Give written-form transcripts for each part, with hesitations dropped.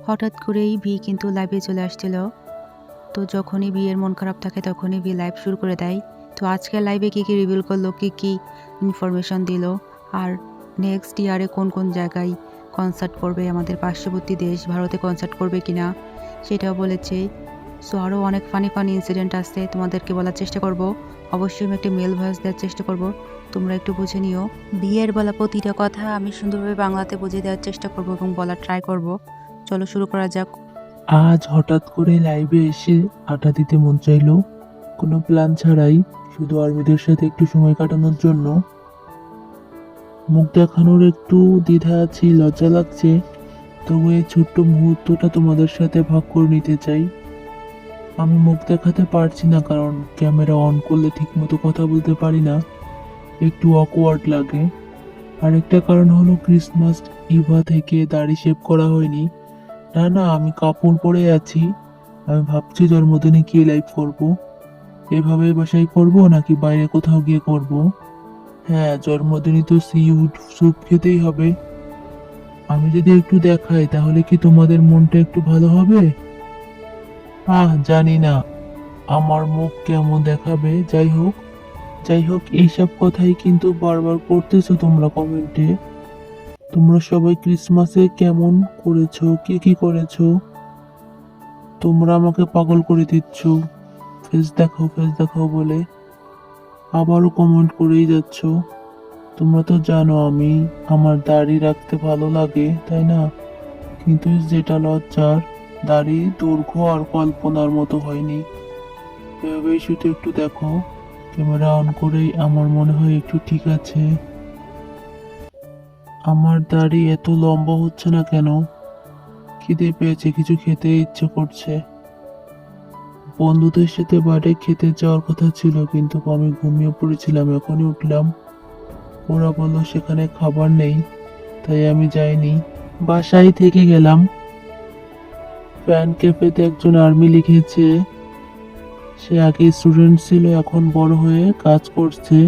হঠাৎ করেই ভি কিন্তু লাইভে চলে আসছিল। তো যখনই বিয়ের মন খারাপ থাকে তখনই ভি লাইভ শুরু করে দেয়। তো আজকের লাইভে কী রিভিল করলো, কী ইনফরমেশন দিল, আর নেক্সট ইয়ারে কোন কোন জায়গায় কনসার্ট করবে, আমাদের পার্শ্ববর্তী দেশ ভারতে কনসার্ট করবে কিনা সেটাও বলেছে। সো আরও অনেক ফানি ইনসিডেন্ট আছে, তোমাদেরকে বলার চেষ্টা করব। অবশ্যই আমি একটা মেল ভয়েস দেওয়ার চেষ্টা করব, তোমরা একটু বুঝে নিও। বিয়ের বলা প্রতিটা কথা আমি সুন্দরভাবে বাংলাতে বুঝিয়ে দেওয়ার চেষ্টা করব এবং বলার ট্রাই করব। চলো শুরু করা যাক। আজ হঠাৎ করে লাইভে এসে আড্ডা দিতে মন চাইলো, কোনো প্ল্যান ছাড়াই, শুধু আর্মিদের সাথে একটু সময় কাটানোর জন্য। মুখ দেখানোর একটু দ্বিধা আছে, লজ্জা লাগছে, তবু এই ছোট্ট মুহূর্তটা তোমাদের সাথে ভাগ করে নিতে চাই। আমি মুখ দেখাতে পারছি না কারণ ক্যামেরা অন করলে ঠিকমতো কথা বলতে পারি না, একটু অকওয়ার্ড লাগে। আরেকটা কারণ হলো ক্রিসমাস ইভা থেকে দাড়ি শেভ করা হয়নি। না, আমি কাপড় পরে আছি। আমি ভাবছি জন্মদিনে কি লাইভ করব, এভাবে বাসায় করব নাকি বাইরে কোথাও গিয়ে করব। হ্যাঁ, জন্মদিনে তো সিউড স্যুপ খেতেই হবে। আমি যদি একটু দেখাই তাহলে কি তোমাদের মনটা একটু ভালো হবে? জানি না আমার মুখ কেমন দেখাবে। যাই হোক এইসব কথাই কিন্তু বারবার করতেছো তোমরা কমেন্টে। তোমরা সবাই ক্রিসমাসে কেমন করেছো, কি করেছো? তোমরা আমাকে পাগল করে দিচ্ছ, ফেস দেখাও বলে আবারও কমেন্ট করেই যাচ্ছ। তোমরা তো জানো আমার দাড়ি রাখতে ভালো লাগে, তাই না? কিন্তু যেটা লজ্জার, দাড়ি দৈর্ঘ্য আর কল্পনার মতো হয়নি। এভাবেই শুধু একটু দেখো, ক্যামেরা অন করেই আমার মনে হয় একটু ঠিক আছে। আমার দাড়ি এত লম্বা হচ্ছে না কেন? খিদে পেয়েছে, কিছু খেতে ইচ্ছে করছে। বন্ধুদের সাথে বাইরে খেতে যাওয়ার কথা ছিল, কিন্তু আমি ঘুমিয়ে পড়েছিলাম, এখনই উঠলাম। ওরা বললো সেখানে খাবার নেই, তাই আমি যাইনি, বাসায় থেকে গেলাম। ফ্যান ক্যাফেতে একজন আর্মি লিখেছে, সে আগে স্টুডেন্ট ছিল, এখন বড় হয়ে কাজ করছে।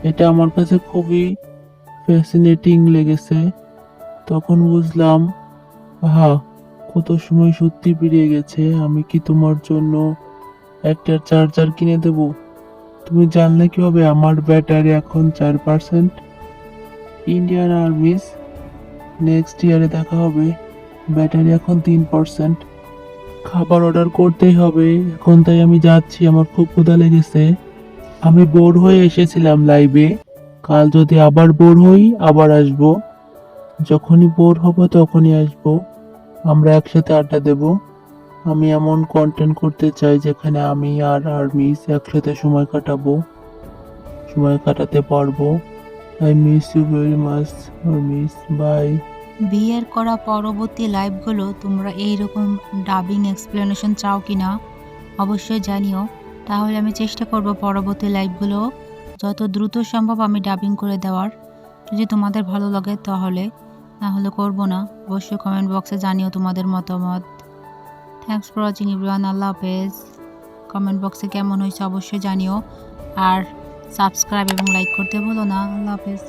এটা আমার কাছে খুবই ফ্যাসিনেটিং লেগেছে। তখন বুঝলাম, আহা, কত সময় সত্যি পেরিয়ে গেছে। আমি কি তোমার জন্য একটা চার্জার কিনে দেব? তুমি জানলে কিভাবে আমার ব্যাটারি এখন 4%? ইন্ডিয়ান আর্মিস, নেক্সট ইয়ারে দেখা হবে। ব্যাটারি এখন 3%। খাবার অর্ডার করতেই হবে এখন, তাই আমি যাচ্ছি, আমার খুব ক্ষুধা লেগেছে। আমি বোর হয়ে এসেছিলাম লাইভে, কাল যদি আবার বোর হই আবার আসবো। যখনই বোর হব তখনই আসবো, আমরা একসাথে আড্ডা দেব। আমি এমন কন্টেন্ট করতে চাই যেখানে আমি আর আর্মিস একসাথে সময় কাটাতে পারবো। I miss you very much armies, bye. বিয়ের করা পরবর্তী লাইভগুলো তোমরা এইরকম ডাবিং এক্সপ্লেনেশন চাও কি না অবশ্যই জানিও, তাহলে আমি চেষ্টা করব পরবর্তী লাইভগুলো যত দ্রুত সম্ভব আমি ডাবিং করে দেওয়ার। যদি তোমাদের ভালো লাগে তাহলে, না হলে করবো না। অবশ্যই কমেন্ট বক্সে জানিও তোমাদের মতামত। থ্যাংকস ফর ওয়াচিং এভরিওয়ান, আল্লাহ হাফেজ। কমেন্ট বক্সে কেমন হয়েছে অবশ্যই জানিও, আর সাবস্ক্রাইব এবং লাইক করতে ভুলো না। আল্লাহ হাফেজ।